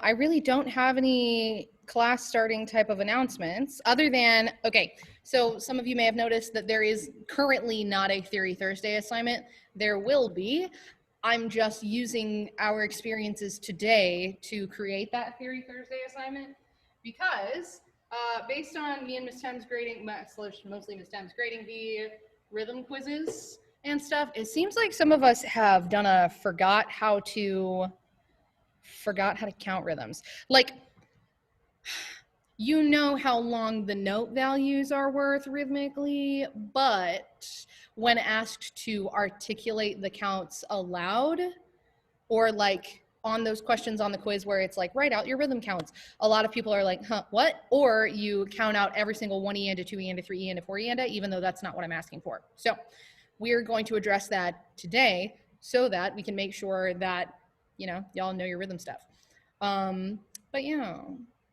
I really don't have any class starting type of announcements other than, okay, so some of you may have noticed that there is currently not a Theory Thursday assignment. There will be. I'm just using our experiences today to create that Theory Thursday assignment because based on me and Miss Thames grading, mostly Miss Thames grading the rhythm quizzes and stuff, it seems like some of us have done a forgot how to count rhythms. Like, you know how long the note values are worth rhythmically, but when asked to articulate the counts aloud, or like on those questions on the quiz where it's like, write out your rhythm counts, a lot of people are like, huh, what? Or you count out every single 1 and a 2 and a 3 and a 4 and a, even though that's not what I'm asking for. So we're going to address that today so that we can make sure that, you know, y'all know your rhythm stuff. But yeah,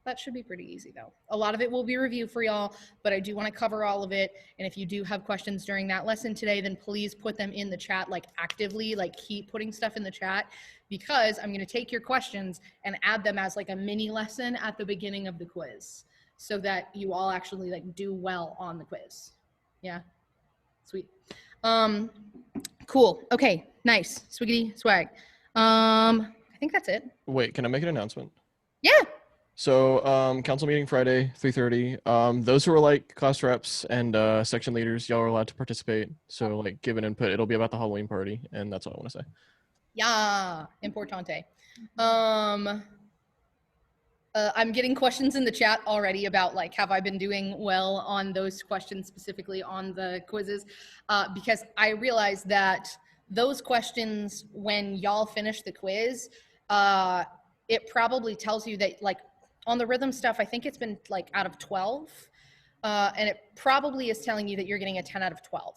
that should be pretty easy though. A lot of it will be review for y'all, but I do want to cover all of it. And if you do have questions during that lesson today, then please put them in the chat, like actively, like keep putting stuff in the chat, because I'm going to take your questions and add them as like a mini lesson at the beginning of the quiz so that you all actually like do well on the quiz. Yeah, sweet. Cool. Okay, nice. Swiggity swag. I think that's it. Wait, can I make an announcement? Yeah. So council meeting Friday, 3:30. Those who are like class reps and section leaders, y'all are allowed to participate. So like give an input. It'll be about the Halloween party, and that's all I want to say. Yeah, importante. I'm getting questions in the chat already about like, have I been doing well on those questions, specifically on the quizzes? Because I realized that those questions, when y'all finish the quiz, it probably tells you that like on the rhythm stuff, I think it's been like out of 12. And it probably is telling you that you're getting a 10 out of 12.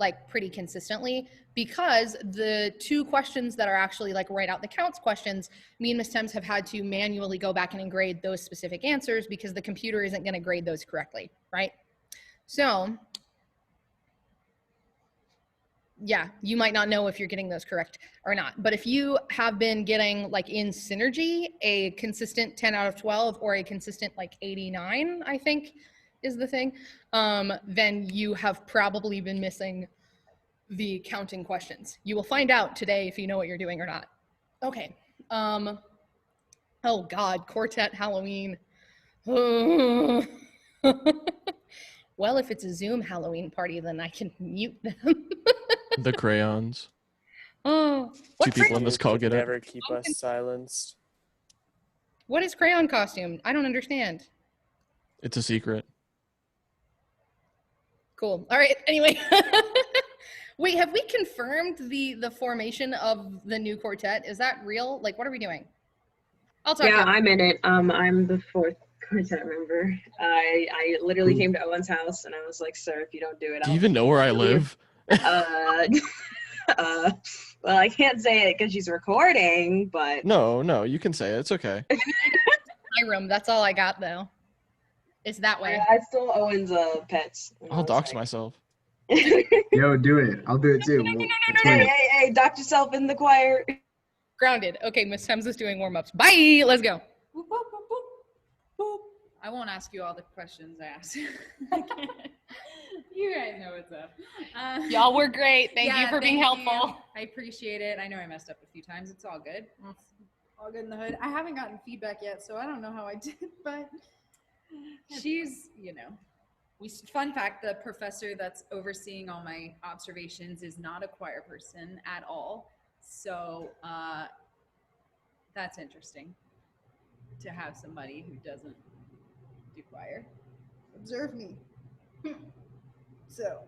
Like pretty consistently, because the 2 questions that are actually like write out the counts questions, me and Miss Thames have had to manually go back and grade those specific answers because the computer isn't going to grade those correctly, right? So yeah, you might not know if you're getting those correct or not, but if you have been getting like in Synergy a consistent 10 out of 12 or a consistent like 89, I think is the thing, then you have probably been missing the counting questions. You will find out today if you know what you're doing or not. Okay. Oh God, quartet Halloween. Well, if it's a Zoom Halloween party, then I can mute them. The crayons. Oh, 2 people in this call get it. Never keep us silenced. What is crayon costume? I don't understand. It's a secret. Cool. All right. Anyway. Wait, have we confirmed the formation of the new quartet? Is that real? Like, what are we doing? I'll talk. Yeah, I'm in it. I'm the 4th quartet member. I literally came to Owen's house and I was like, sir, if you don't do it, Do you even know where I live? Well, I can't say it because she's recording, but No, you can say it. It's okay. My room. That's all I got though. It's that way. I stole Owen's pets. I'll dox myself. Yo, do it. I'll do it too. Hey, dox yourself in the choir. Grounded. Okay, Miss Thames is doing warm-ups. Bye. Let's go. Boop, boop, boop, boop, boop. I won't ask you all the questions I asked. You guys know what's up. Y'all were great. Thank you for being helpful. You. I appreciate it. I know I messed up a few times. It's all good. It's all good in the hood. I haven't gotten feedback yet, so I don't know how I did, but she's, you know. Fun fact, the professor that's overseeing all my observations is not a choir person at all. So that's interesting to have somebody who doesn't do choir observe me. So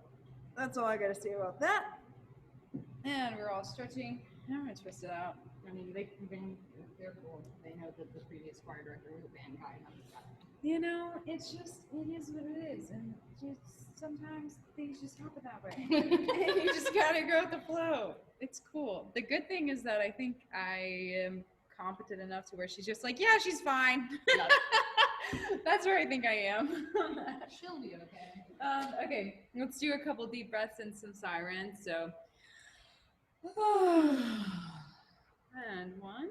that's all I got to say about that. And we're all stretching. I'm going to twist it out. I mean, they're cool. They know that the previous choir director was a band guy. You know, it's just, it is what it is. And just sometimes things just happen that way. And you just got to go with the flow. It's cool. The good thing is that I think I am competent enough to where she's just like, yeah, she's fine. That's where I think I am. She'll be okay. Okay, let's do a couple deep breaths and some sirens. So, and 1.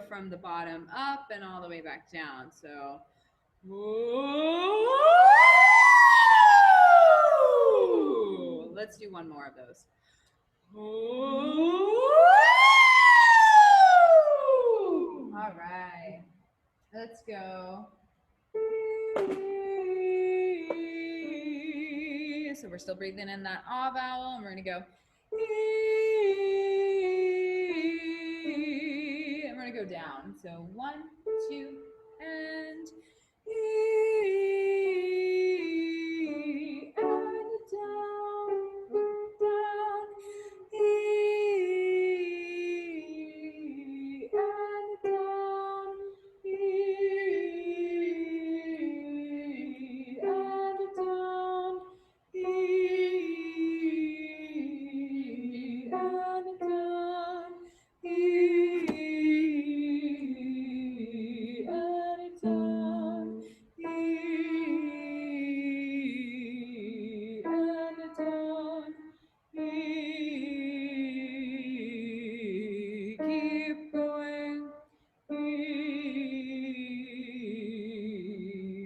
from the bottom up and all the way back down. So, let's do one more of those. All right, let's go. So we're still breathing in that ah vowel, and we're gonna go. And we're gonna go down. So 1, 2, and down, down, and down, and down, and down, and down, and down. Keep going.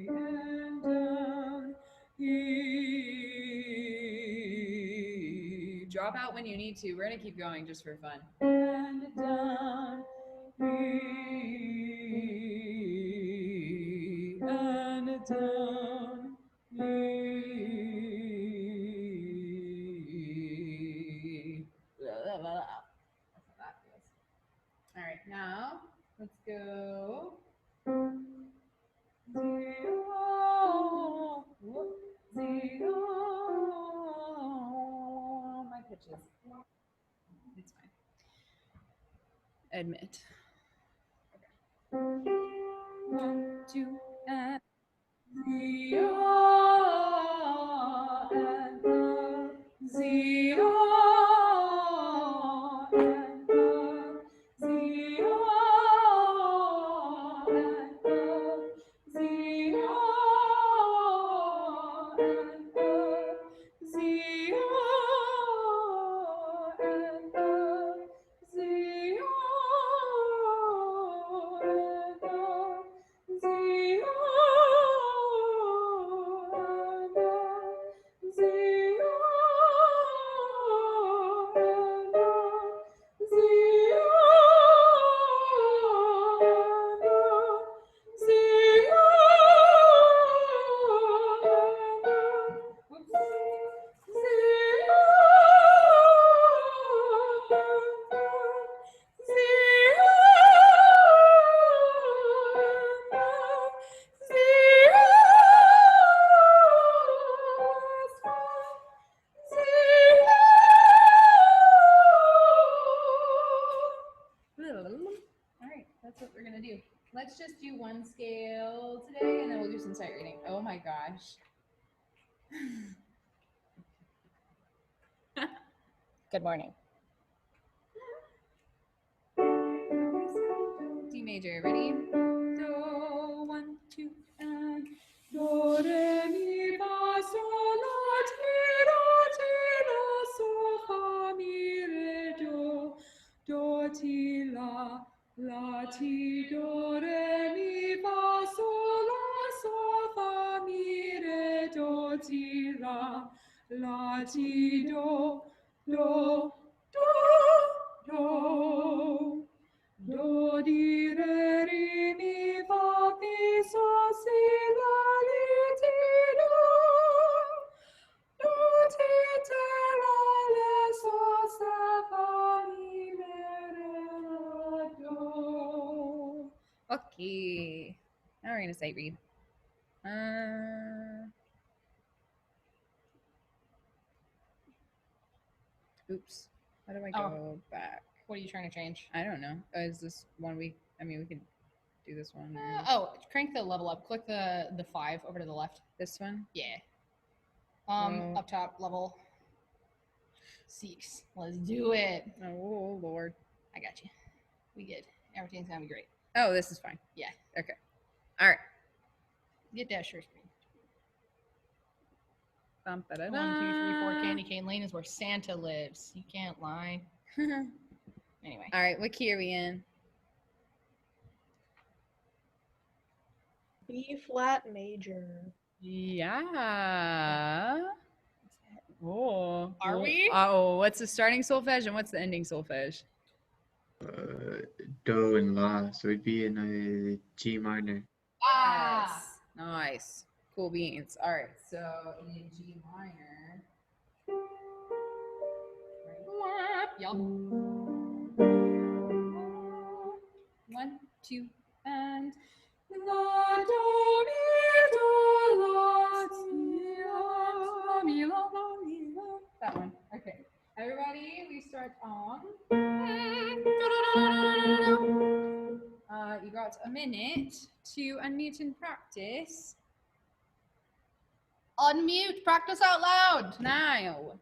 And down. Drop out when you need to. We're gonna keep going just for fun. And down. And down. That's how that feels. All right, now let's go. Zero. Whoop. Zero. My pitches. It's fine. Admit. Okay. 1, 2, and zero. And zero. And zero. And zero. And zero. And zero. All right, that's what we're gonna do. Let's just do one scale today, and then we'll do some sight reading. Oh my gosh. Good morning. D major, ready? Do, 1, 2, and do, re, mi, fa, sol, la, ti, sol, fa, mi, re, do, ti, la, ti, do, re, mi, fa, sol, fa, mi, re, do, ti, la, ti, do, do. Do, di, re, ri, mi, fa, fi, sol, si, la, li, ti, do. Do, ti, te, la, le, sol, se, fa, mi, re, do. Okay. Now we're gonna sight read. Oops. How do I go back? What are you trying to change? I don't know. Is this one we could do this one. Crank the level up. Click the 5 over to the left. This one? Yeah. Oh. Up top level 6. Let's do it. Oh, Lord. I got you. We good. Everything's gonna be great. Oh, this is fine. Yeah. Okay. All right. Get that share screen. Bum, 1, 2, 3, 4 Candy Cane Lane is where Santa lives. You can't lie. Anyway. All right. What key are we in? B flat major. Yeah. Oh. Are we? Oh, what's the starting solfege and what's the ending solfege? Do and La, so it'd be in a G minor. Ah. Nice. Cool beans. All right. So in G minor. Yup. 1, 2, and that one. Okay. Everybody, we start on. You got a minute to unmute and practice. Unmute. Practice out loud. Now.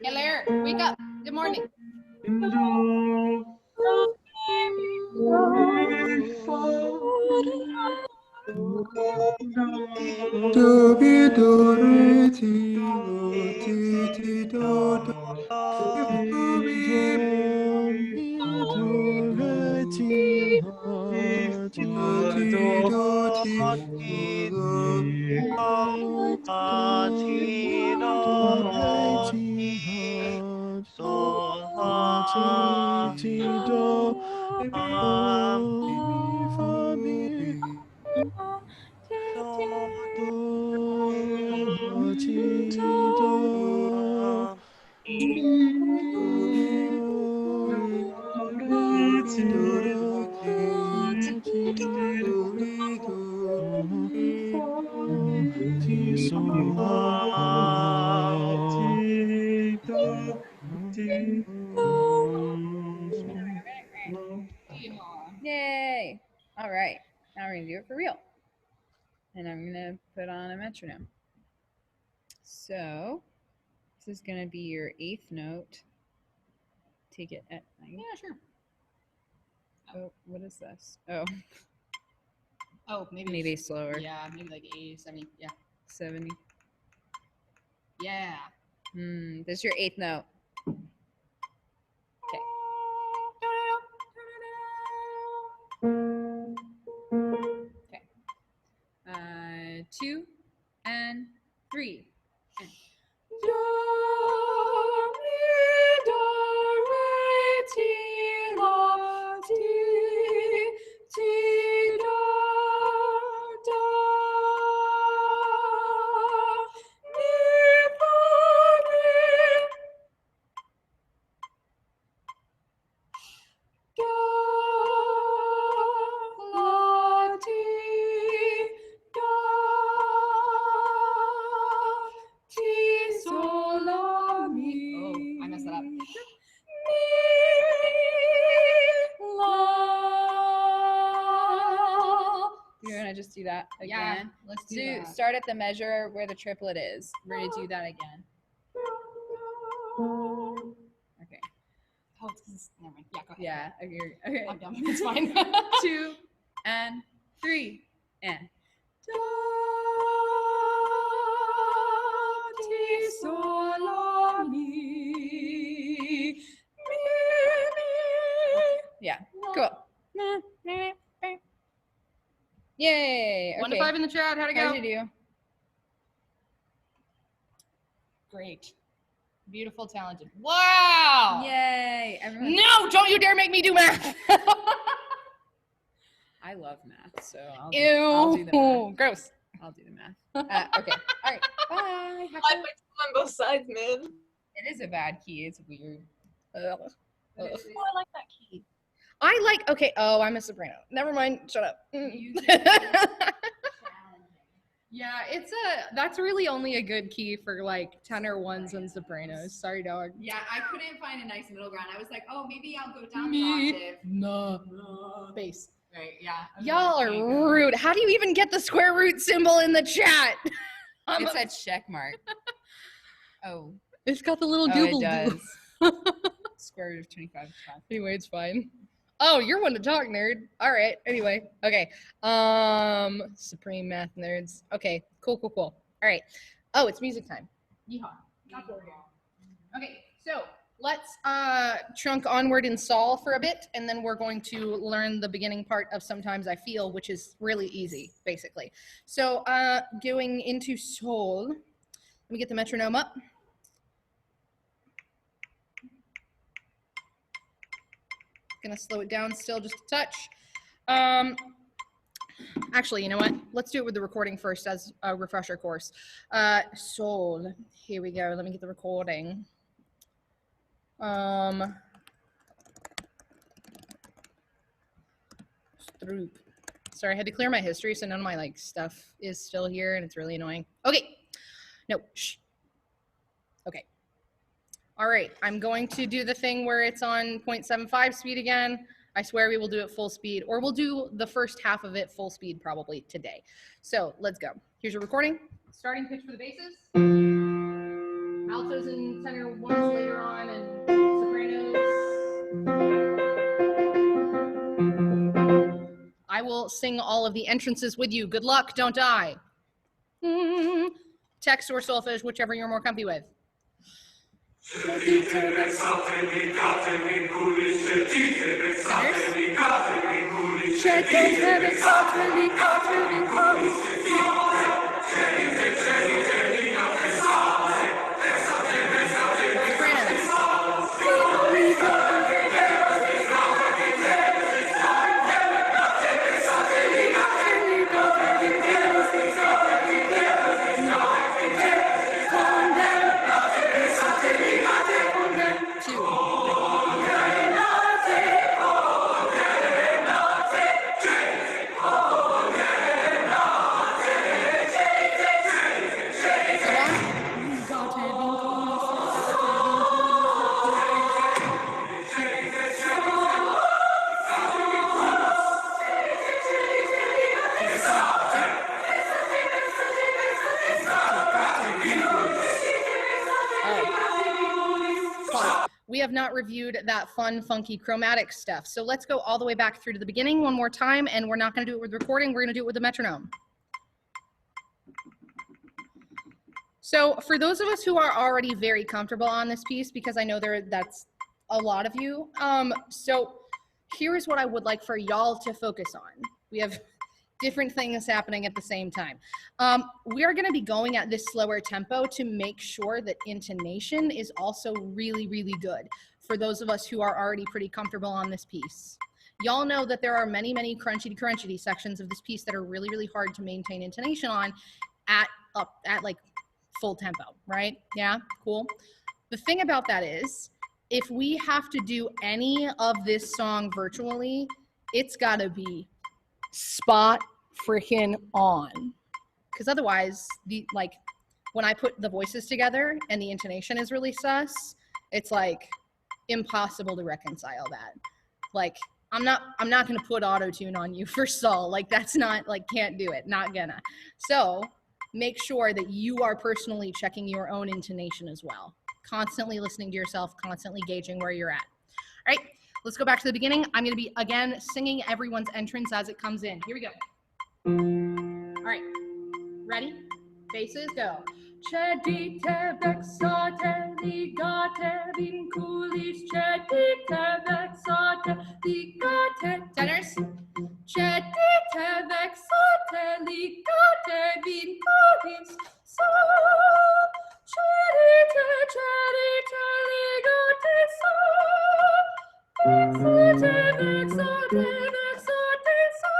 Hello. Wake up. Good morning. Do be do re ti do ti ti do do do be Mi do re ti la ti ti do ti do re ti la ti do mi fa mi do la ti do ti sol Yay. All right. Now we're going to do it for real. And I'm going to put on a metronome. So this is going to be your 8th note. Take it at 9. Yeah, sure. Oh, what is this? Oh, Oh, maybe slower. Yeah, maybe like 80, 70. Yeah. 70. Yeah. This is your 8th note. Okay. 2 and 3. And do, mi, do, re, ti, la, ti, do, do, mi, fa, mi, do, la, ti, sol, la, mi. Oh, I messed that up. Mi, la. You're gonna just do that again. Yeah, let's do that. Start at the measure where the triplet is. We're gonna do that again. Okay. Oh, it's 'cause never mind. Yeah, go ahead. Yeah. Okay. I'm dumb. It's fine. 2 and 3 and do, ti, sol, la, mi, mi. Yeah. Cool. Yay. Okay. 1 to 5 in the chat. How'd it go? How'd you do? Great. Beautiful, talented. Wow. Yay. Everyone. No, don't you dare make me do math. I love math, so I'll Ew. do the math. Gross. I'll do the math. Okay. All right. Bye. Have I fun. picked on both sides, man. It is a bad key. It's weird. Ugh. Oh, I like that key. I like. Okay. Oh, I'm a soprano. Never mind. Shut up. Yeah, that's really only a good key for like tenor ones and sopranos. Sorry, dog. Yeah, I couldn't find a nice middle ground. I was like, oh, maybe I'll go down Me. the octave. No. Bass. Right, yeah. Y'all are rude. How do you even get the square root symbol in the chat? It's a check mark. Oh. It's got the little Oh, doodle it doo. does. Square root of 25 is 5. Anyway, it's fine. Oh, you're one to talk, nerd. All right. Anyway, okay. Supreme math nerds. Okay. Cool. All right. Oh, it's music time. Yeehaw. Okay. So Let's chunk onward in Sol for a bit, and then we're going to learn the beginning part of Sometimes I Feel, which is really easy, basically. So going into Sol, let me get the metronome up. Gonna slow it down still just a touch. Actually, you know what? Let's do it with the recording first as a refresher course. Sol, here we go. Let me get the recording. Stroop. Sorry, I had to clear my history, so none of my like stuff is still here, and it's really annoying. Okay. No. Shh. Okay. All right. I'm going to do the thing where it's on 0.75 speed again. I swear we will do it full speed, or we'll do the first half of it full speed probably today. So let's go. Here's your recording. Starting pitch for the basses. Altos and tenor ones later on, and sopranos. I will sing all of the entrances with you. Good luck, don't die. Text or solfege, whichever you're more comfy with. We have not reviewed that fun, funky chromatic stuff. So let's go all the way back through to the beginning one more time, and we're not going to do it with recording. We're going to do it with the metronome. So for those of us who are already very comfortable on this piece, because I know that's a lot of you, so here is what I would like for y'all to focus on. We have different things happening at the same time. We are going to be going at this slower tempo to make sure that intonation is also really, really good for those of us who are already pretty comfortable on this piece. Y'all know that there are many, many crunchity sections of this piece that are really, really hard to maintain intonation on at like full tempo, right? Yeah, cool. The thing about that is, if we have to do any of this song virtually, it's got to be spot freaking on, because otherwise when I put the voices together and the intonation is really sus, it's like impossible to reconcile that. Like I'm not gonna put auto-tune on you for Sol. Like that's not, like, can't do it, not gonna. So make sure that you are personally checking your own intonation as well, constantly listening to yourself, constantly gauging where you're at. All right, let's go back to the beginning. I'm going to be, again, singing everyone's entrance as it comes in. Here we go. All right, ready? Basses, go. Cedite vexate ligate vinculis, cedite vexate ligate. Tenors. Cedite vexate ligate vinculis, so. Cedite ligate, so. Vexate, vexate, vexate, so.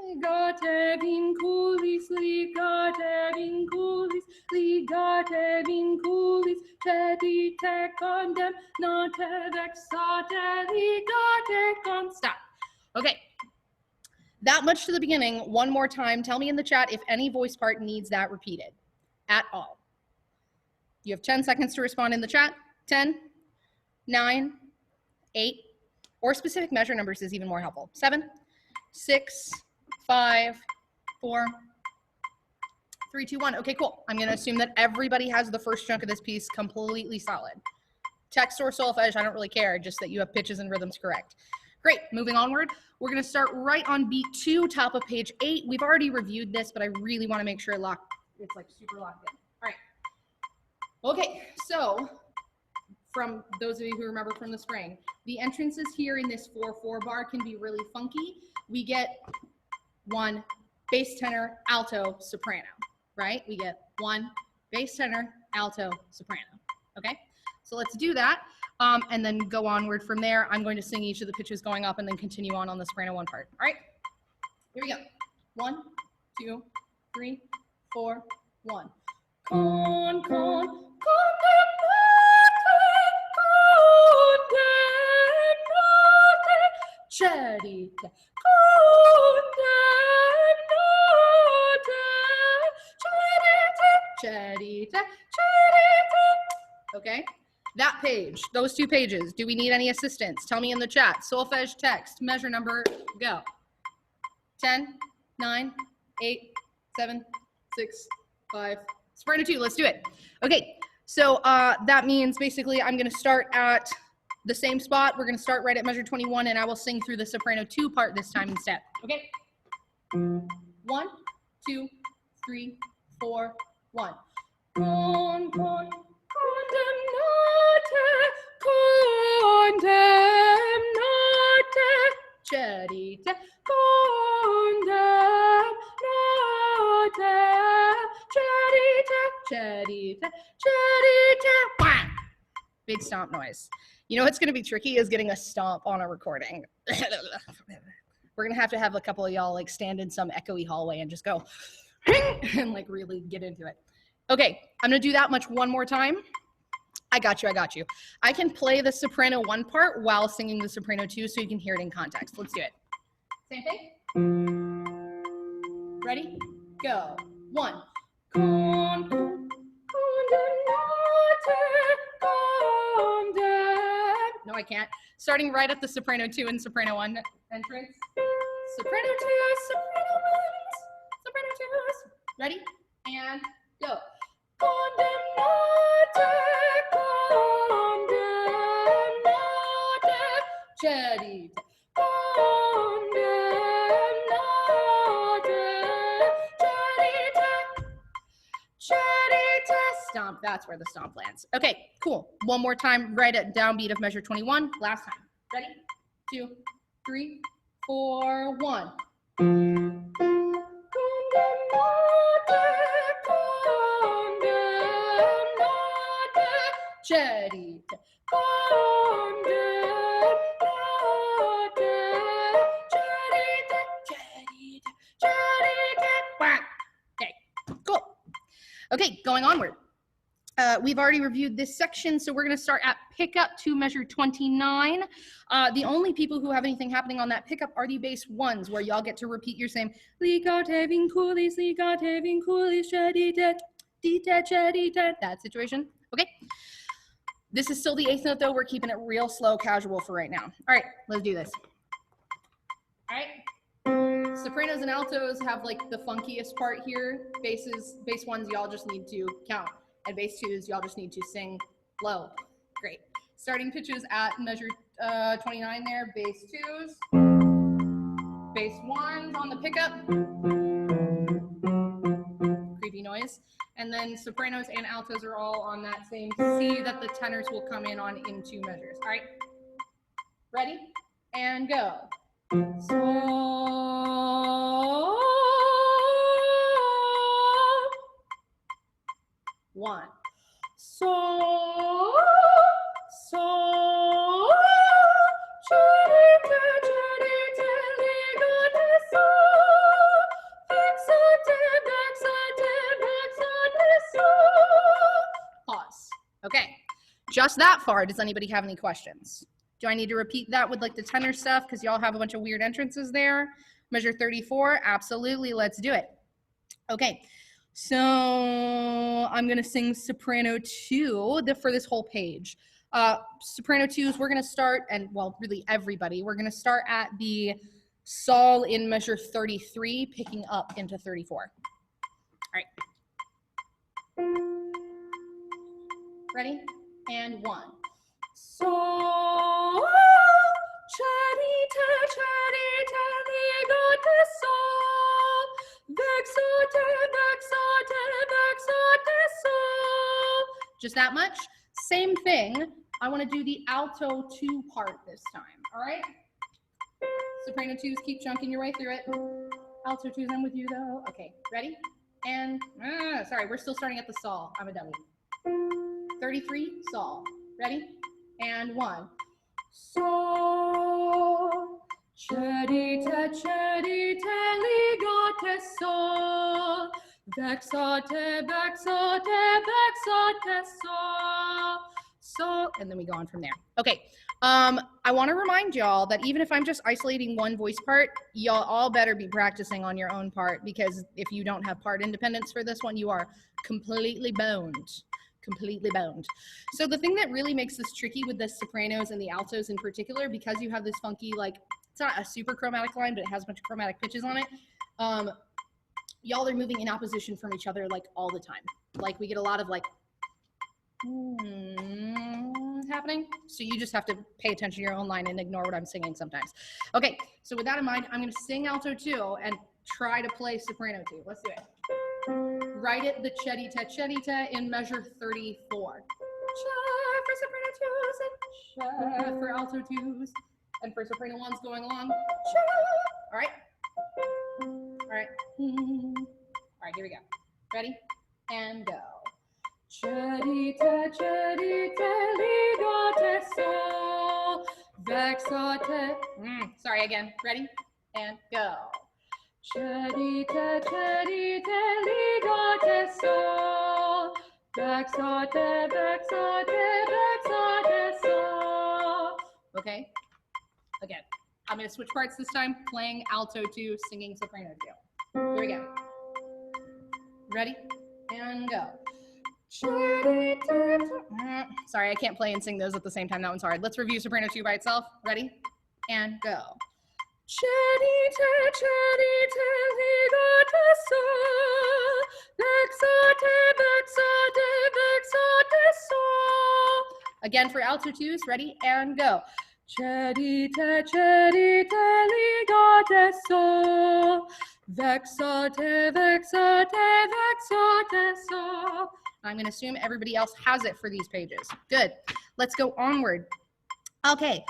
Ligate vinculis, ligate vinculis, ligate vinculis, cedite condem, nate vexate, ligate con. Stop. Okay. That much to the beginning. One more time. Tell me in the chat if any voice part needs that repeated at all. You have 10 seconds to respond in the chat. 10, 9, 8, or specific measure numbers is even more helpful. 7, 6, 5, 4, 3, 2, 1. Okay, cool. I'm going to assume that everybody has the first chunk of this piece completely solid. Text or solfege, I don't really care, just that you have pitches and rhythms correct. Great, moving onward. We're gonna start right on beat 2, top of page 8. We've already reviewed this, but I really wanna make sure it's like super locked in. All right. Okay, so from those of you who remember from the spring, the entrances here in this 4/4 bar can be really funky. We get 1 bass tenor, alto, soprano, right? We get 1 bass tenor, alto, soprano, okay? So let's do that, and then go onward from there. I'm going to sing each of the pitches going up and then continue on the soprano 1 part, all right? Here we go. 1, 2, 3, 4, 1. Con, charita, charita, charita. Okay, that page, those 2 pages, do we need any assistance? Tell me in the chat. Solfege text, measure number, go. 10, 9, 8, 7, 6, 5, soprano 2, let's do it. Okay, so that means basically I'm gonna start at the same spot. We're gonna start right at measure 21 and I will sing through the soprano 2 part this time instead, okay? 1, 2, 3, 4, 1. Con, condemnate, charita, charita, charita. Wah! Big stomp noise. You know what's going to be tricky is getting a stomp on a recording. We're going to have a couple of y'all like stand in some echoey hallway and just go and like really get into it. Okay, I'm going to do that much one more time. I got you. I can play the soprano 1 part while singing the soprano 2 so you can hear it in context. Let's do it. Same thing. Ready? Go. 1. No, I can't. Starting right at the soprano 2 and soprano 1 entrance. Soprano 2, soprano 1, soprano 2. Ready? And go. Charita, charita, stomp. That's where the stomp lands. Okay, cool. One more time, right at downbeat of measure 21. Last time. Ready? 2, 3, 4, 1. Charita, okay, cool. Okay, going onward. We've already reviewed this section, so we're going to start at pickup to measure 29. The only people who have anything happening on that pickup are the bass 1s, where y'all get to repeat your same that situation. Okay. This is still the 8th note, though. We're keeping it real slow, casual for right now. All right, let's do this. All right. Sopranos and altos have like the funkiest part here. Bass 1s, y'all just need to count. And bass 2s, y'all just need to sing low. Great. Starting pitches at measure 29 there. Bass 2s. Bass 1s on the pickup. Creepy noise. And then sopranos and altos are all on that same C that the tenors will come in on in 2 measures. All right. Ready? And go. So, 1. So, pause. Okay, just that far. Does anybody have any questions? Do I need to repeat that with like the tenor stuff because y'all have a bunch of weird entrances there? Measure 34, absolutely, let's do it. Okay, so I'm gonna sing soprano 2 for this whole page. Soprano 2s, we're gonna start, and well, really everybody, we're gonna start at the sol in measure 33, picking up into 34. All right. Ready? And 1. So, charita, Just that much. Same thing. I want to do the alto 2 part this time. All right. Soprano 2s, keep chunking your way through it. Alto 2s, I'm with you though. Okay, ready? And sorry, we're still starting at the sol. I'm a dummy. 33 sol. Ready? And 1. Sol. Cedite, cedite, ligate sol. Vexate, vexate, vexate sol. So, and then we go on from there. Okay. I want to remind y'all that even if I'm just isolating one voice part, y'all all better be practicing on your own part, because if you don't have part independence for this one, you are completely boned. Completely boned. So the thing that really makes this tricky with the sopranos and the altos in particular, because you have this funky, like, it's not a super chromatic line, but it has a bunch of chromatic pitches on it. Y'all are moving in opposition from each other like all the time. Like we get a lot of like happening. So you just have to pay attention to your own line and ignore what I'm singing sometimes. Okay, so with that in mind, I'm gonna sing alto 2 and try to play soprano 2. Let's do it. Write it the cedite, cedite in measure 34. Cha for soprano 2s and cha for alto 2s. And for soprano 1s going along. Cha. All right. All right. All right, here we go. Ready? And go. Cedite, cedite, ligate sol. Vexate. Sorry, again. Ready? And go. Cedite, cedite, ligate sol. Vexate, vexate, vexate sol. Okay. Again. I'm going to switch parts this time, playing alto 2, singing soprano 2. Here we go. Ready? And go. Sorry, I can't play and sing those at the same time. That one's hard. Let's review soprano 2 by itself. Ready? And go. Cedite, cedite, ligate sol. Vexate, vexate, vexate sol. Again for alto 2s. Ready? And go. Cedite, cedite, ligate sol. Vexate, vexate, vexate sol. I'm going to assume everybody else has it for these pages. Good. Let's go onward. Okay.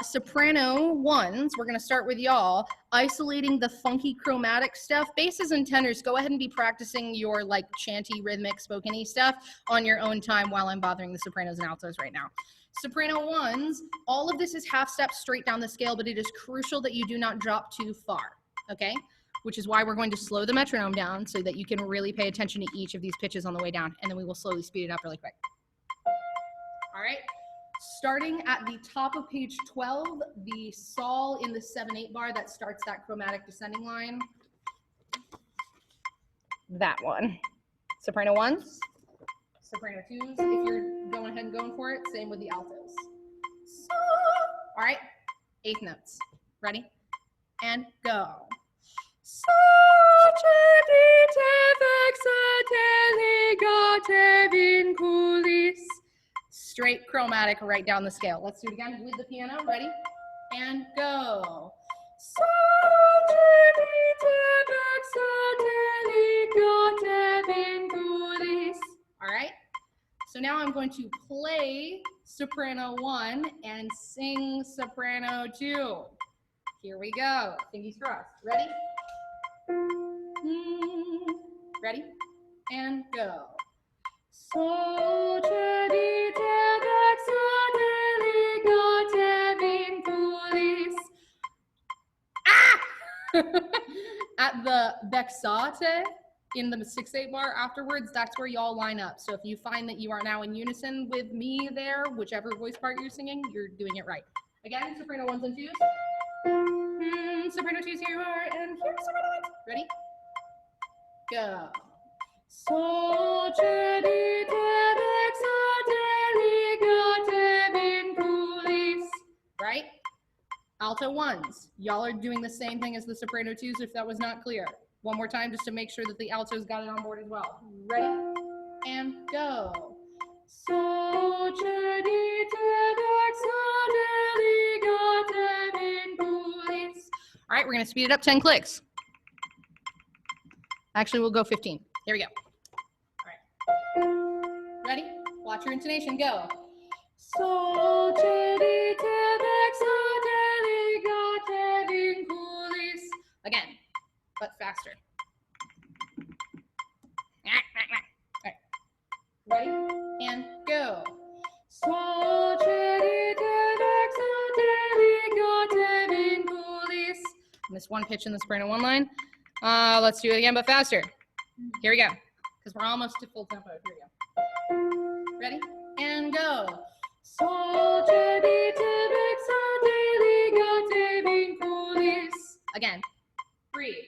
Soprano 1s, we're going to start with y'all, isolating the funky chromatic stuff. Basses and tenors, go ahead and be practicing your like chanty, rhythmic, spoken-y stuff on your own time while I'm bothering the sopranos and altos right now. Soprano 1s, all of this is half steps straight down the scale, but it is crucial that you do not drop too far, okay? Which is why we're going to slow the metronome down so that you can really pay attention to each of these pitches on the way down, and then we will slowly speed it up really quick. All right, starting at the top of page 12, the sol in the 7/8 bar that starts that chromatic descending line. That one. Soprano 1s, soprano 2s, if you're going ahead and going for it, same with the altos. So, all right, 8th notes. Ready? And go. Straight chromatic right down the scale. Let's do it again with the piano. Ready? And go. All right. So now I'm going to play soprano 1 and sing soprano 2. Here we go. Fingers crossed. Ready? Ready? And go. Sol, cedite, vexate, ligate vinculis. Ah! At the vexate in the 6/8 bar afterwards, that's where y'all line up. So if you find that you are now in unison with me there, whichever voice part you're singing, you're doing it right. Again, soprano 1s and 2s. Soprano 2s here are, and here's soprano 1s. Ready? Go. Sol, cedite, vexate, ligate vinculis. Right? Alto 1s. Y'all are doing the same thing as the soprano 2s if that was not clear. One more time just to make sure that the altos got it on board as well. Ready? And go. Sol, cedite, vexate, ligate vinculis. All right, we're going to speed it up 10 clicks. Actually, we'll go 15. Here we go. All right. Ready? Watch your intonation. Go. Again, but faster. All right. Ready? And go. Miss one pitch in the soprano one line. Let's do it again, but faster. Here we go. Because we're almost to full tempo. Here we go. Ready? And go. Again. 3.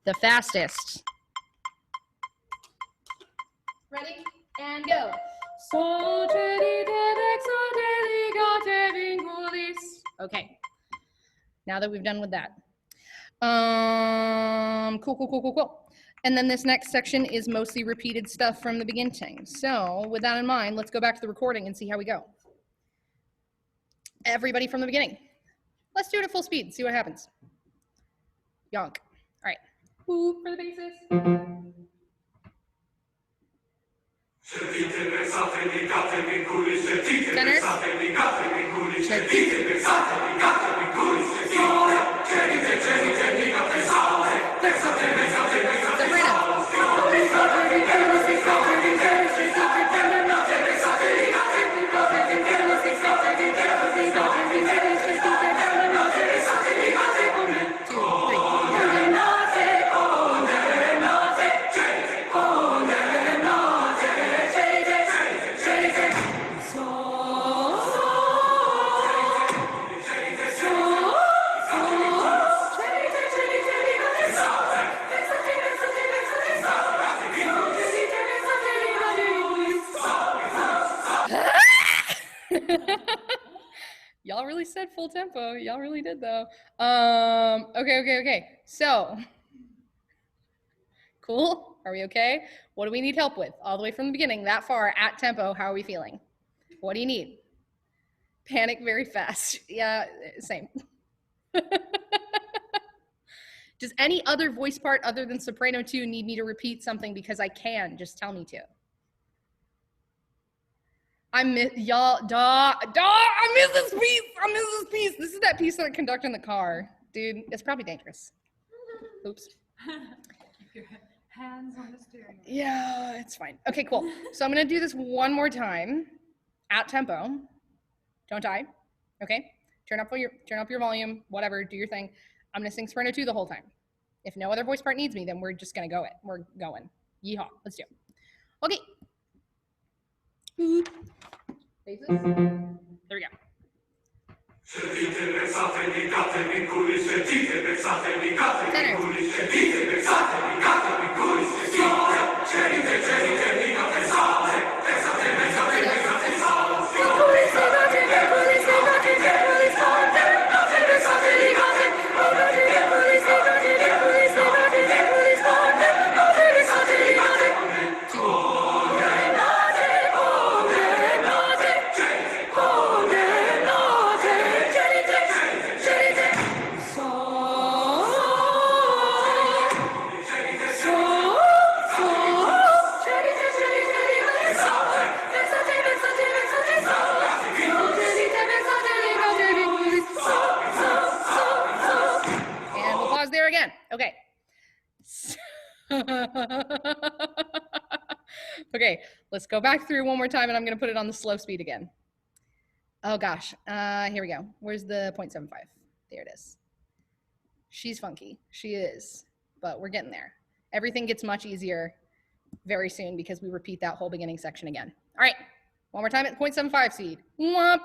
The fastest. Ready? And go. Okay. Now that we've done with that. Cool. And then this next section is mostly repeated stuff from the beginning. So with that in mind, let's go back to the recording and see how we go. Everybody from the beginning. Let's do it at full speed and see what happens. Yonk. All right. Woo for the basses. Y'all really said full tempo. Y'all really did though. Okay. So, cool? Are we okay? What do we need help with? All the way from the beginning, that far, at tempo, how are we feeling? What do you need? Panic very fast. Yeah, same. Does any other voice part other than soprano 2 need me to repeat something because I can? Just tell me to. I miss this piece. This is that piece that I conduct in the car. Dude, it's probably dangerous. Oops. Keep your hands on the steering wheel. Yeah, it's fine. Okay, cool. So I'm gonna do this one more time at tempo. Don't die. Okay? Turn up your volume, whatever, do your thing. I'm gonna sing soprano 2 the whole time. If no other voice part needs me, then we're just gonna go it. We're going. Yeehaw. Let's do it. Okay. Faces. There we go. Okay. Okay, let's go back through one more time and I'm gonna put it on the slow speed again. Oh gosh, here we go. Where's the 0.75? There it is. She's funky, she is, but we're getting there. Everything gets much easier very soon because we repeat that whole beginning section again. All right, one more time at 0.75 speed. Womp.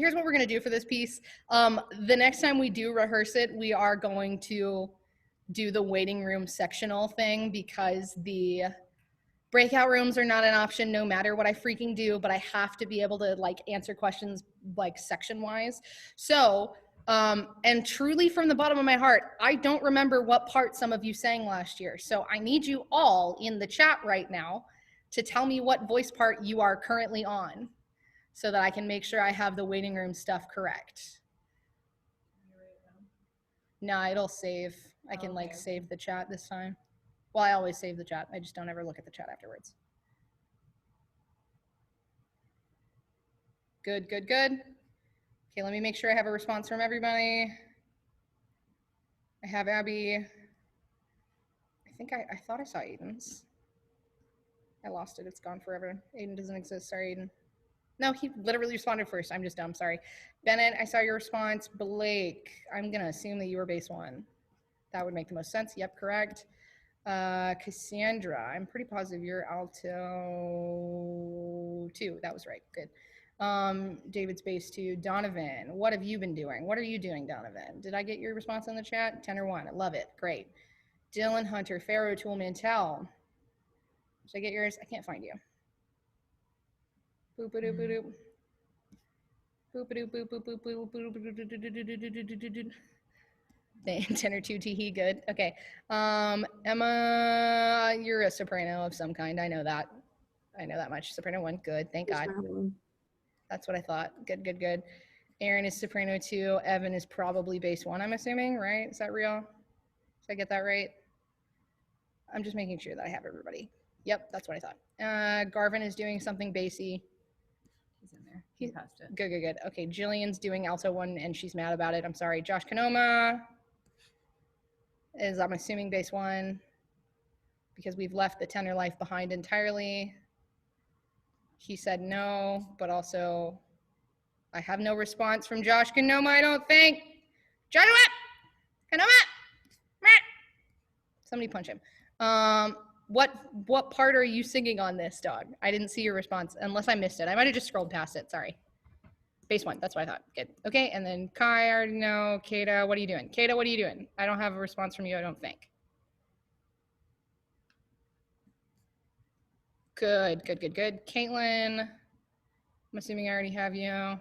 here's what we're gonna do for this piece. The next time we do rehearse it, we are going to do the waiting room sectional thing because the breakout rooms are not an option no matter what I freaking do, but I have to be able to like answer questions like section wise. So, and truly from the bottom of my heart, I don't remember what part some of you sang last year. So I need you all in the chat right now to tell me what voice part you are currently on so that I can make sure I have the waiting room stuff correct. No, it'll save. I can like save the chat this time. Well, I always save the chat. I just don't ever look at the chat afterwards. Good, good, good. Okay, let me make sure I have a response from everybody. I have Abby. I think I thought I saw Aiden's. I lost it. It's gone forever. Aiden doesn't exist. Sorry, Aiden. No, he literally responded first. I'm just dumb. Sorry. Bennett, I saw your response. Blake, I'm going to assume that you were base 1. That would make the most sense. Yep, correct. Cassandra, I'm pretty positive you're alto 2. That was right. Good. David's base 2. Donovan, what have you been doing? What are you doing, Donovan? Did I get your response in the chat? 10 or 1. I love it. Great. Dylan Hunter, Pharaoh Tool Mantel. Did I get yours? I can't find you. Boop boop boop boop. Boop boop boop boop boop boop boop. 10 or 2 Teehee, good. Okay. Emma, you're a soprano of some kind. I know that. I know that much. Soprano 1, good. Thank God. That's what I thought. Good, good, good. Aaron is soprano 2. Evan is probably bass 1, I'm assuming, right? Is that real? Did I get that right? I'm just making sure that I have everybody. Yep, that's what I thought. Garvin is doing something bassy. He's in there. He passed it. Good, good, good. Okay, Jillian's doing alto 1 and she's mad about it. I'm sorry. Josh Kanoma is, I'm assuming, bass 1 because we've left the tenor life behind entirely. He said no, but also I have no response from Josh Kanoma, I don't think. Joshua! Kanoma! Somebody punch him. What part are you singing on this, dog? I didn't see your response, unless I missed it. I might have just scrolled past it, sorry. Base 1, that's what I thought. Good. Okay, and then Kai, I already know. Kata, what are you doing? Kata, what are you doing? I don't have a response from you, I don't think. Good, good, good, good. Caitlin, I'm assuming I already have you.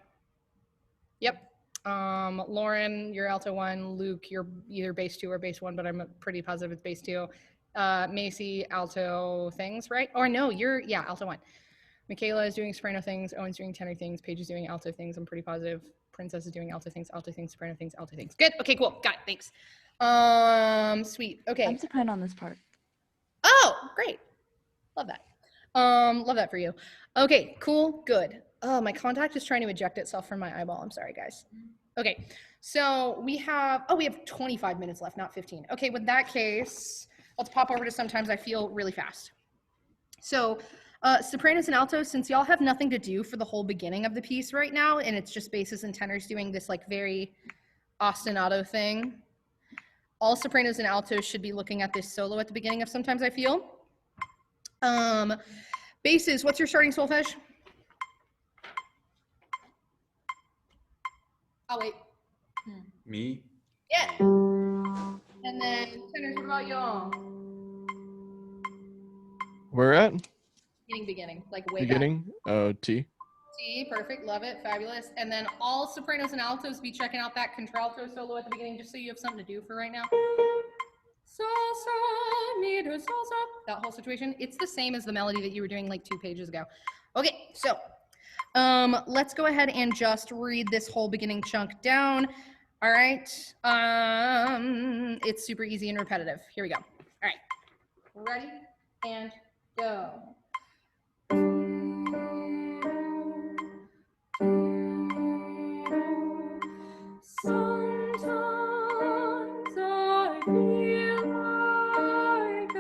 Yep. Lauren, you're alto 1. Luke, you're either bass 2 or bass 1, but I'm pretty positive it's bass 2. Macy, alto things, right? Or no, you're, yeah, alto 1. Michaela is doing soprano things. Owen's doing tenor things. Paige is doing alto things. I'm pretty positive. Princess is doing alto things, soprano things, alto things. Good. Okay, cool. Got it. Thanks. Sweet. Okay. I'm soprano on this part. Oh, great. Love that. Love that for you. Okay, cool. Good. Oh, my contact is trying to eject itself from my eyeball. I'm sorry, guys. Okay, so we have 25 minutes left, not 15. Okay, with that case, let's pop over to Sometimes I Feel really fast. So sopranos and altos, since y'all have nothing to do for the whole beginning of the piece right now, and it's just basses and tenors doing this like very ostinato thing, all sopranos and altos should be looking at this solo at the beginning of Sometimes I Feel. Basses, what's your starting solfege? I'll wait. Me? Yeah. And then tenors, what about y'all? Where at? Beginning, like way Beginning? Oh, T. T, perfect, love it, fabulous. And then all sopranos and altos be checking out that contralto solo at the beginning, just so you have something to do for right now. Sol, sol, mi, do, sol, sol. That whole situation, it's the same as the melody that you were doing like 2 pages ago. Okay, so let's go ahead and just read this whole beginning chunk down. All right, it's super easy and repetitive. Here we go. All right, ready and go. Sometimes I feel like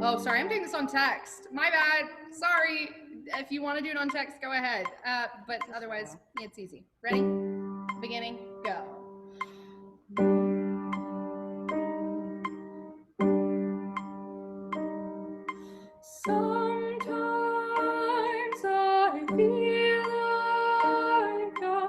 oh, sorry, I'm doing this on text. My bad. Sorry. If you want to do it on text, go ahead. But otherwise, it's easy. Ready? Beginning, go. Sometimes I feel like a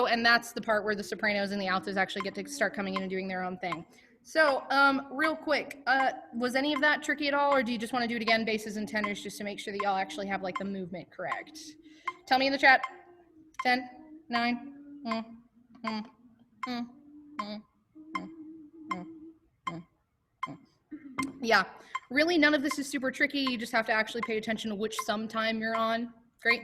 and that's the part where the sopranos and the altos actually get to start coming in and doing their own thing. So, real quick, was any of that tricky at all, or do you just want to do it again, basses and tenors, just to make sure that y'all actually have like the movement correct? Tell me in the chat. 10, 9, Yeah, really none of this is super tricky. You just have to actually pay attention to which sum time you're on. Great.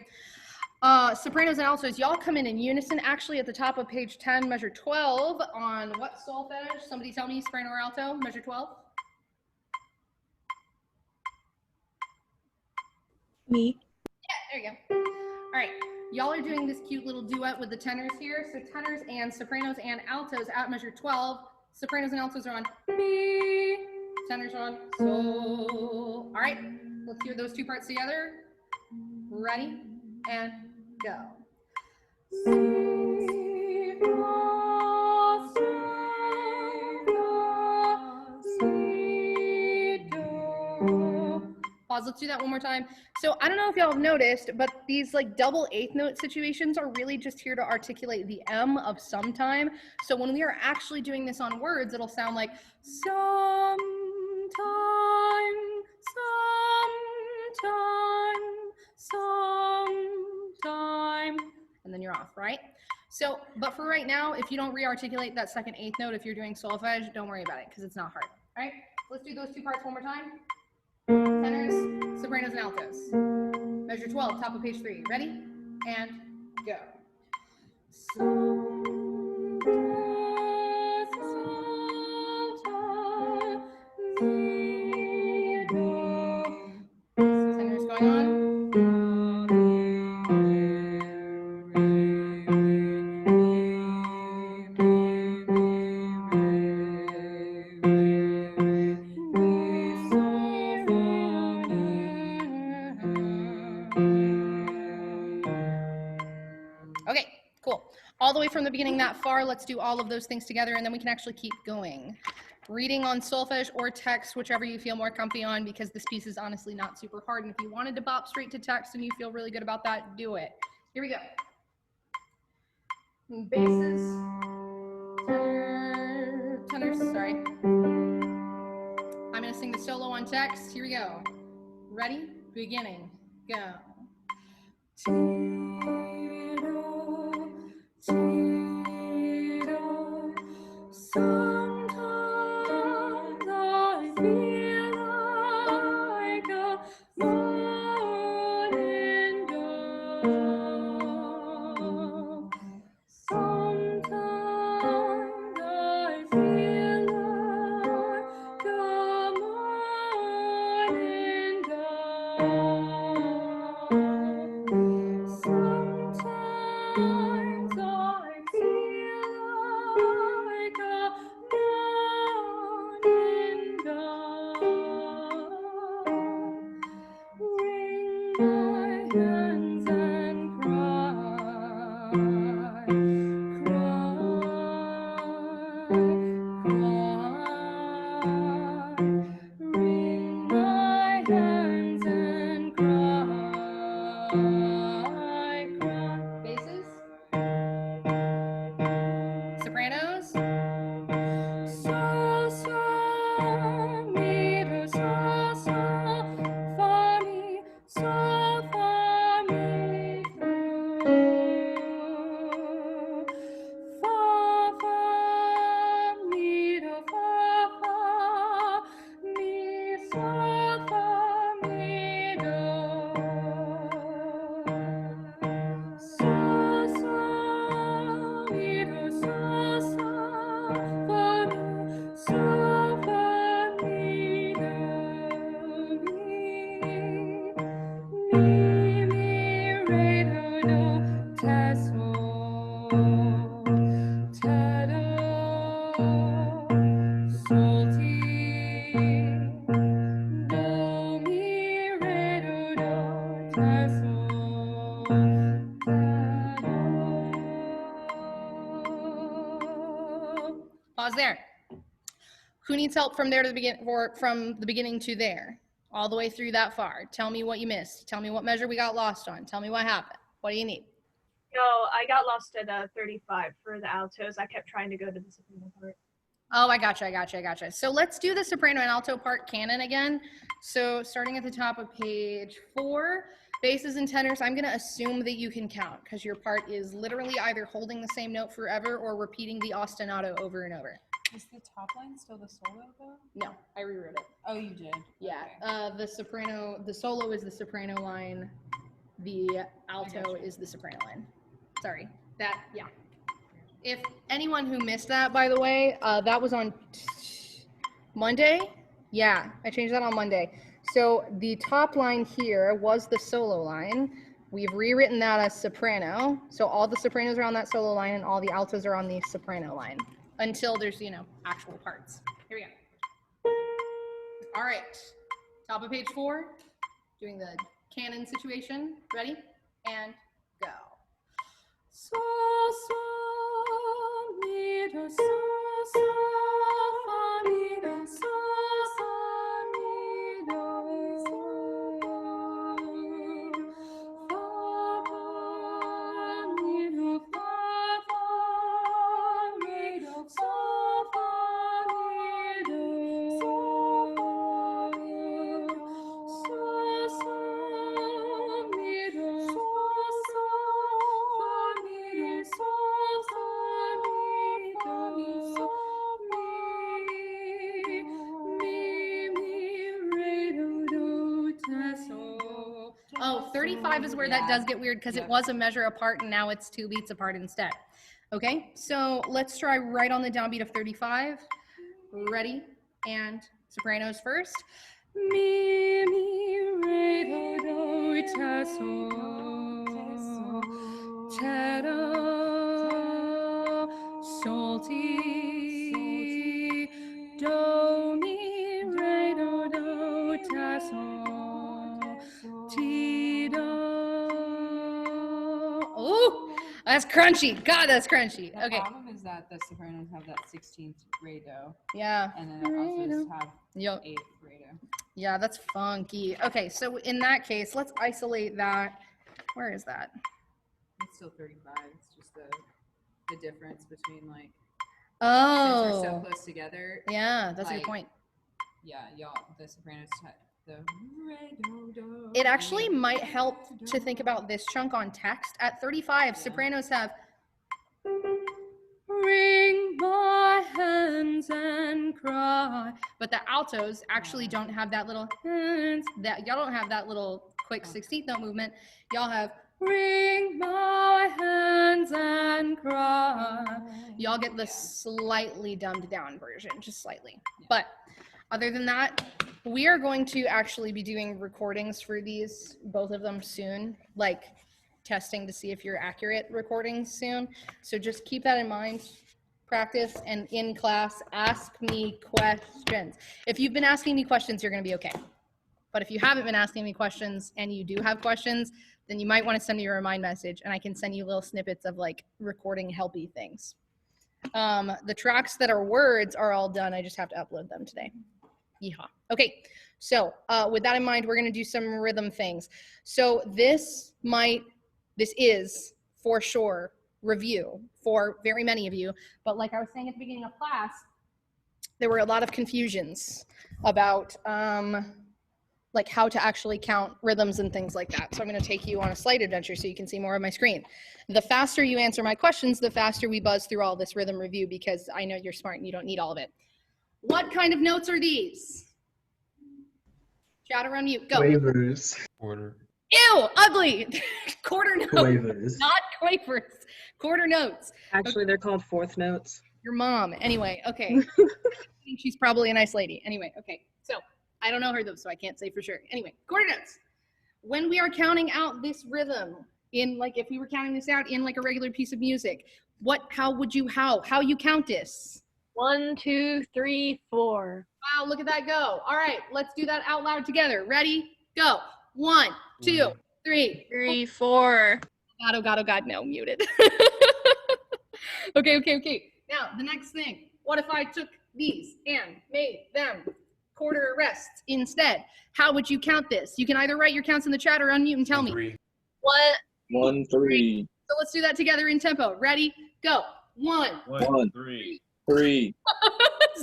Sopranos and altos, y'all come in unison. Actually, at the top of page 10, measure 12 on what solfege? Somebody tell me, soprano or alto, measure 12? Me. Yeah, there you go. All right, y'all are doing this cute little duet with the tenors here. So tenors and sopranos and altos at measure 12. Sopranos and altos are on B, tenors are on sol. All right, let's hear those two parts together. Ready, and go. Pause, let's do that one more time. So I don't know if y'all have noticed, but these like double eighth note situations are really just here to articulate the M of sometime. So when we are actually doing this on words, it'll sound like sometime, sometime, and then you're off, right? So, but for right now, if you don't re-articulate that second eighth note, if you're doing solfege, don't worry about it, because it's not hard, all right? Let's do those two parts one more time. Tenors, sopranos, and altos. Measure 12, top of page 3. Ready? And go. Tenors going on. Okay, cool. All the way from the beginning that far, let's do all of those things together, and then we can actually keep going. Reading on solfege or text, whichever you feel more comfy on, because this piece is honestly not super hard. And if you wanted to bop straight to text and you feel really good about that, do it. Here we go. Basses, tenors, sorry. I'm gonna sing the solo on text. Here we go. Ready? Beginning. Go. Sometimes I feel like a morning dove. Sometimes I feel like a morning dove. Sometimes I feel like a morning dove. Wring my hands and cry, cry. Wring my hands and cry, cry. Basses. Sopranos. So, mi, do, so, fa, mi, so, fa, mi, do. Fa, fa, mi, do, fa, fa, mi, so, fa, mi, do. So, mi, do, so, fa, mi, so, fa, mi, do, mi, re, do, do, te, do, sol, ti, do, mi, re, do, do, te, do. Pause there. Who needs help from there to the begin, or from the beginning to there, all the way through that far? Tell me what you missed. Tell me what measure we got lost on. Tell me what happened. What do you need? No, I got lost at 35 for the altos. I kept trying to go to the soprano part. Oh, I gotcha. So let's do the soprano and alto part canon again. So starting at the top of page 4, basses and tenors, I'm gonna assume that you can count because your part is literally either holding the same note forever or repeating the ostinato over and over. Is the top line still the solo though? No, I rewrote it. Oh, you did? Yeah, Okay. the solo is the soprano line. The alto is the soprano line. Sorry, yeah. If anyone who missed that, by the way, that was on Monday. Yeah, I changed that on Monday. So the top line here was the solo line. We've rewritten that as soprano. So all the sopranos are on that solo line and all the altos are on the soprano line until there's, actual parts. Here we go. All right, top of page 4, doing the canon situation. Ready? And go. So, mi, do, so, fa, mi, do, so, mi, do, fa, fa, mi, do, fa, mi, do, so, fa, mi, do, mi, do, fa, mi, Oh, 35 is where that does get weird because it was a measure apart and now it's 2 beats apart instead. Okay, so let's try right on the downbeat of 35. Ready? And sopranos first. Mi, re, do, ta, so, ta, do, sol, ti, do, mi, re, do, ta, so, ti, do. Oh, that's crunchy. God, that's crunchy. The Okay. problem is that the sopranos have that 16th re do, Yeah. and then the altos have Yep. 8th re do. Yeah, that's funky. Okay, so in that case, let's isolate that. Where is that? It's still 35. It's just the difference between like since Oh, we're so close together. yeah, that's a like, good point. Yeah, y'all, the sopranos have the re do do. It actually might help to think about this chunk on text. At 35, sopranos have wring my hands and cry. But the altos actually don't have that little hands. Y'all don't have that little quick 16th note movement. Y'all have wring my hands and cry. Y'all get the slightly dumbed down version, just slightly. But other than that, we are going to actually be doing recordings for these, both of them soon, like testing to see if you're accurate recordings soon. So just keep that in mind. Practice, and in class, ask me questions. If you've been asking me questions, you're going to be okay. But if you haven't been asking me questions and you do have questions, then you might want to send me a remind message and I can send you little snippets of like recording helpy things. The tracks that are words are all done. I just have to upload them today. Yeehaw. Okay, so with that in mind, we're going to do some rhythm things. So this is for sure review for very many of you, but like I was saying at the beginning of class, there were a lot of confusions about like how to actually count rhythms and things like that. So I'm going to take you on a slight adventure so you can see more of my screen. The faster you answer my questions, the faster we buzz through all this rhythm review, because I know you're smart and you don't need all of it. What kind of notes are these? Shout around mute. Go. Quavers. Quarter. Ew, ugly. Quarter notes, Quavers. not quavers. Quarter notes. Actually, they're called fourth notes. Your mom. Anyway, okay. She's probably a nice lady. Anyway, okay. So I don't know her though, so I can't say for sure. Anyway, quarter notes. When we are counting out this rhythm in like, if we were counting this out in like a regular piece of music, how you count this? 1, 2, 3, 4. Wow, look at that go. All right, let's do that out loud together. Ready? Go. 1, 2, 3. 3, 4. God, no, muted. Okay. Now, the next thing. What if I took these and made them quarter arrests instead? How would you count this? You can either write your counts in the chat or unmute and tell me. 1, 1, 3. So let's do that together in tempo. Ready? Go. 1. 1, 3, 3.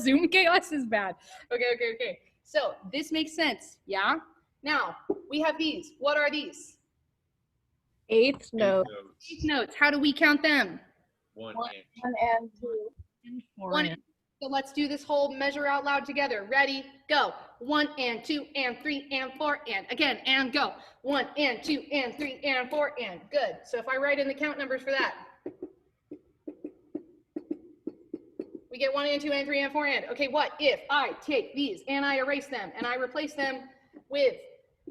Zoom chaos is bad. Okay. So this makes sense, yeah? Now, we have these. What are these? Eighth note. Eighth notes. How do we count them? 1 and 2 and 4 1. and. So let's do this whole measure out loud together. Ready? Go. 1 and 2 and 3 and 4 and again and go. 1 and 2 and 3 and 4 and good. So if I write in the count numbers for that, we get 1 and 2 and 3 and 4 and. Okay, what if I take these and I erase them and I replace them with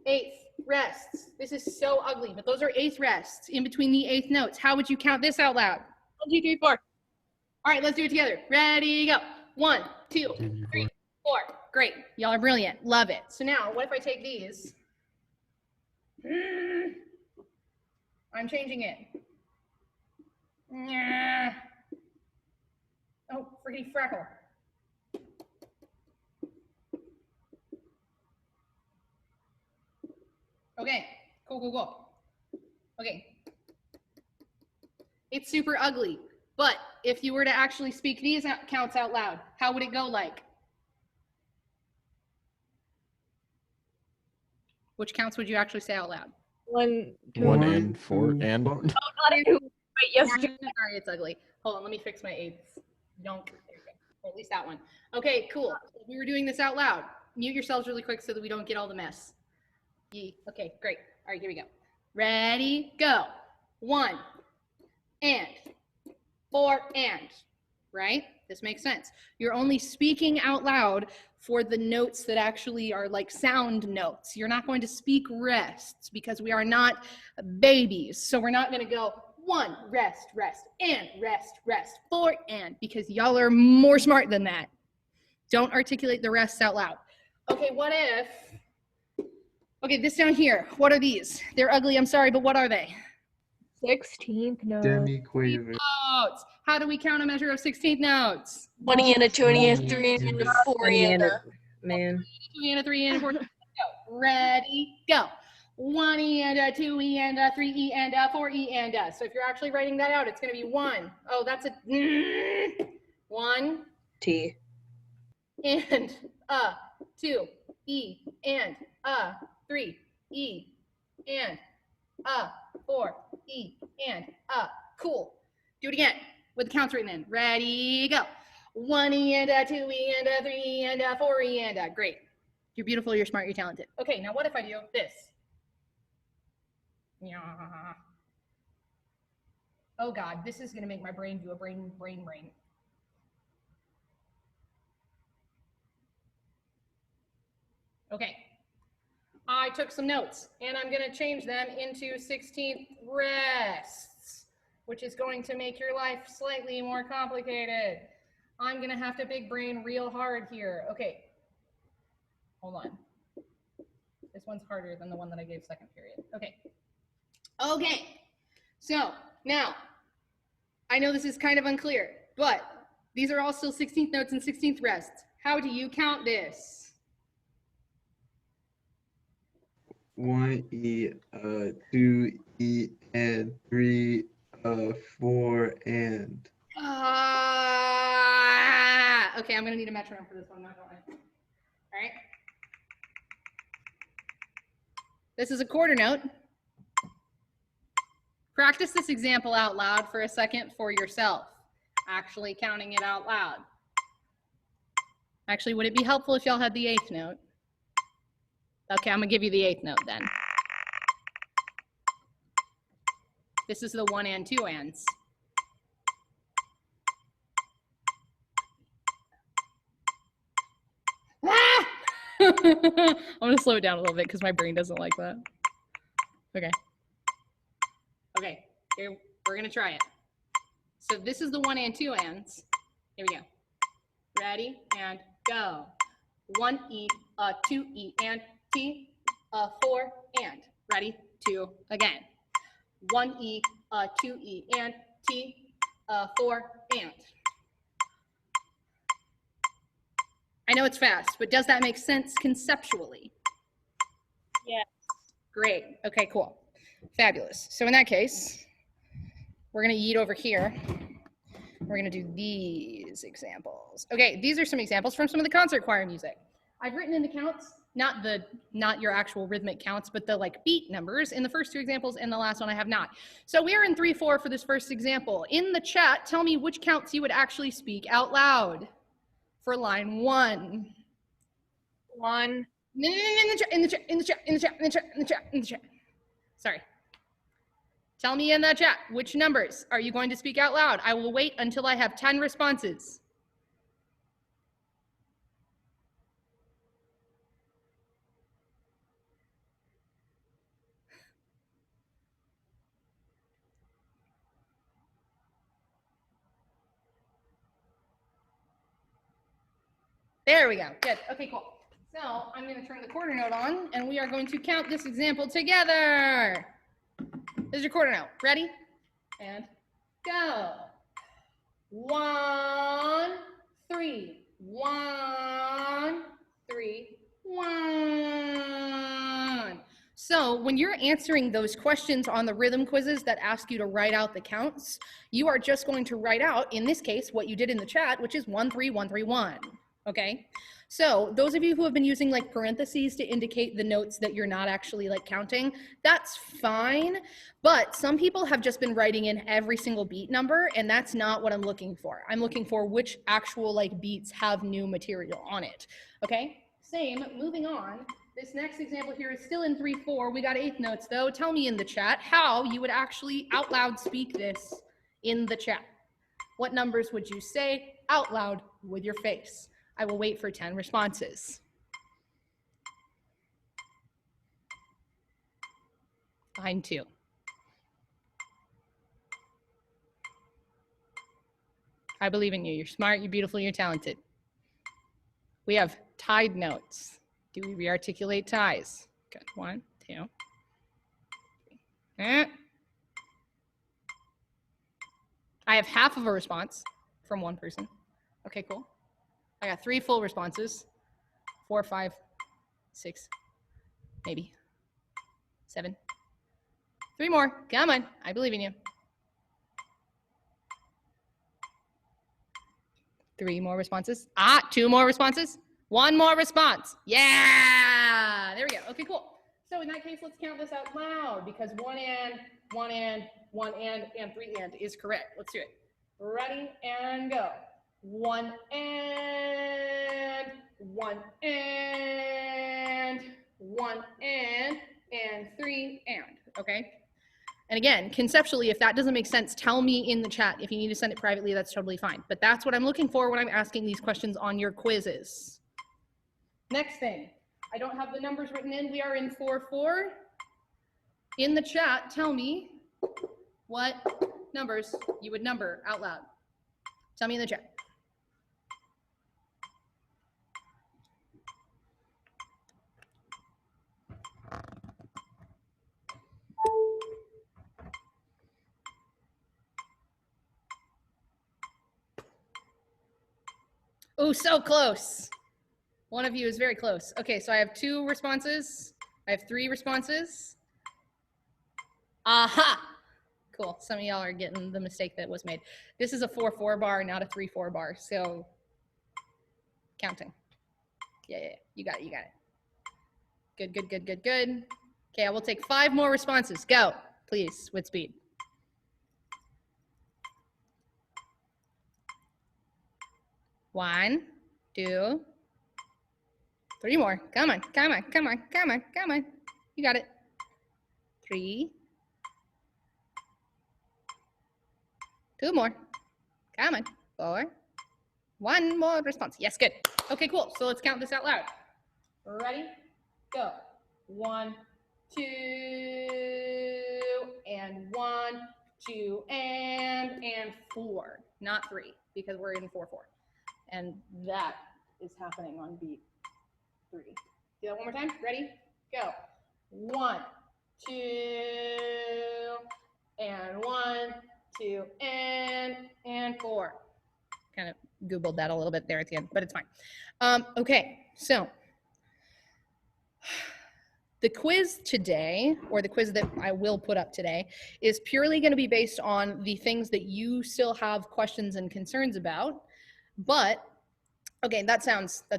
eighth rests? This is so ugly, but those are eighth rests in between the eighth notes. How would you count this out loud? 1, 2, 3, 4. All right, let's do it together. Ready, go. 1, 2, 3, 4. Great. Y'all are brilliant. Love it. So now, what if I take these? I'm changing it. Oh, friggity freckle. Okay, cool. Okay. It's super ugly, but if you were to actually speak these counts out loud, how would it go like? Which counts would you actually say out loud? 1, 2, 1 and 4 and. Oh, not 2. Wait, yes. Sorry, it's ugly. Hold on, let me fix my eighths. Don't. There you go. Or at least that one. Okay, cool. We were doing this out loud. Mute yourselves really quick so that we don't get all the mess. Okay, great. All right, here we go. Ready, go. 1 and 4 and, right? This makes sense. You're only speaking out loud for the notes that actually are like sound notes. You're not going to speak rests because we are not babies. So we're not going to go 1, rest, and rest, 4 and, because y'all are more smart than that. Don't articulate the rests out loud. Okay, what if, okay, this down here, what are these? They're ugly, I'm sorry, but what are they? 16th note. Demi-quaver. Notes. How do we count a measure of 16th notes? 1 and a 2 and a 3 and a 4 and a. Man. 2 and a 3 and a 4. Go. Ready, go. 1 and a 2 and a 3 and a 4 and a. So if you're actually writing that out, it's going to be 1. Oh, that's a 1 T. and a 2 and a 3 and a 4 and a. Cool. Do it again with the counts written in. Ready, go. 1 and a 2 and a 3 and a 4 and a. Great. You're beautiful, you're smart, you're talented. Okay, now what if I do this? Oh God, this is gonna make my brain do a brain. Okay, I took some notes and I'm gonna change them into 16th rests, which is going to make your life slightly more complicated. I'm gonna have to big brain real hard here. Okay, hold on. This one's harder than the one that I gave second period. Okay, so now, I know this is kind of unclear, but these are all still 16th notes and 16th rests. How do you count this? 1 E, 2 E, and 3, 4 and. Okay, I'm gonna need a metronome for this one, not going. All right. This is a quarter note. Practice this example out loud for a second for yourself, actually counting it out loud. Actually, would it be helpful if y'all had the 8th note? Okay, I'm gonna give you the 8th note then. This is the 1 and 2 ands. Ah! I'm gonna slow it down a little bit because my brain doesn't like that. Okay. Okay, here, we're gonna try it. So this is the 1 and 2 ands. Here we go. Ready, and go. 1 E, 2 E, and T, 4 and. Ready, 2, again. 1 E, 2 E, and T, 4 and. I know it's fast, but does that make sense conceptually? Yes. Great. Okay, cool. Fabulous. So in that case, we're gonna yeet over here. We're gonna do these examples. Okay, these are some examples from some of the concert choir music. I've written in the counts, not your actual rhythmic counts, but the like beat numbers in the first two examples, and the last one I have not. So we are in 3/4 for this first example. In the chat, tell me which counts you would actually speak out loud for line 1. 1. In the chat. Sorry. Tell me in the chat, which numbers are you going to speak out loud? I will wait until I have 10 responses. There we go. Good. Okay, cool. So I'm going to turn the quarter note on, and we are going to count this example together. This is your quarter note. Ready? And go. 1, 3. 1, 3, 1. So when you're answering those questions on the rhythm quizzes that ask you to write out the counts, you are just going to write out, in this case, what you did in the chat, which is 1, 3, 1, 3, 1. Okay, so those of you who have been using like parentheses to indicate the notes that you're not actually like counting, that's fine. But some people have just been writing in every single beat number, and that's not what I'm looking for. I'm looking for which actual like beats have new material on it. Okay, same, moving on. This next example here is still in 3/4. We got 8th notes though. Tell me in the chat how you would actually out loud speak this in the chat. What numbers would you say out loud with your face? I will wait for 10 responses. Line 2. I believe in you. You're smart, you're beautiful, you're talented. We have tied notes. Do we re-articulate ties? Good. 1, 2, 3. I have half of a response from one person. Okay, cool. I got 3 full responses. 4, 5, 6, maybe 7. 3 more. Come on. I believe in you. 3 more responses. 2 more responses. 1 more response. Yeah. There we go. Okay, cool. So in that case, let's count this out loud because 1 and, 1 and, 1 and 3 and is correct. Let's do it. Ready and go. 1 and 1 and 1 and 3 and. Okay. And again, conceptually, if that doesn't make sense, tell me in the chat. If you need to send it privately, that's totally fine. But that's what I'm looking for when I'm asking these questions on your quizzes. Next thing, I don't have the numbers written in. We are in 4/4. In the chat, tell me what numbers you would number out loud. Tell me in the chat. Oh, so close. One of you is very close. Okay, so I have 2 responses. I have 3 responses. Aha! Cool. Some of y'all are getting the mistake that was made. This is a 4/4 bar, not a 3/4 bar. So counting. Yeah. You got it. You got it. Good, good, good, good, good. Okay, I will take 5 more responses. Go, please, with speed. One, 2, 3 more. Come on, come on, come on, come on, come on. You got it. 3. 2 more. Come on. 4. 1 more response. Yes, good. Okay, cool. So let's count this out loud. Ready? Go. 1, 2, and 1, 2, and 4. Not 3, because we're in 4/4. And that is happening on beat 3. Do that one more time. Ready? Go. 1, 2, and 1, 2, and 4. Kind of googled that a little bit there at the end, but it's fine. Okay, so The quiz today, or the quiz that I will put up today, is purely going to be based on the things that you still have questions and concerns about. But, okay, that's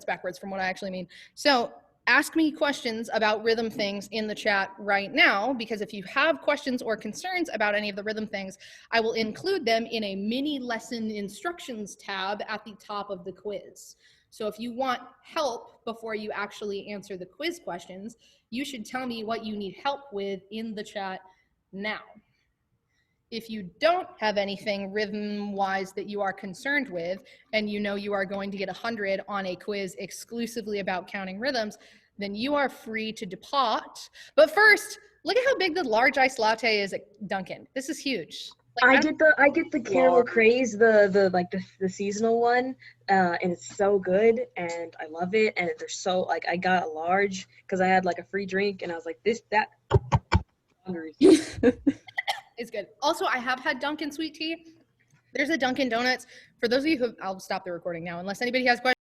backwards from what I actually mean. So ask me questions about rhythm things in the chat right now, because if you have questions or concerns about any of the rhythm things, I will include them in a mini lesson instructions tab at the top of the quiz. So if you want help before you actually answer the quiz questions, you should tell me what you need help with in the chat now. If you don't have anything rhythm-wise that you are concerned with, and you know you are going to get 100 on a quiz exclusively about counting rhythms, then you are free to depart. But first, look at how big the large iced latte is at Dunkin'. This is huge. I get the caramel craze, the seasonal one, and it's so good, and I love it. And they're so I got a large because I had like a free drink, and I was like that. Hungry. It's good. Also, I have had Dunkin' sweet tea. There's a Dunkin' Donuts. For those of you who, I'll stop the recording now, unless anybody has questions.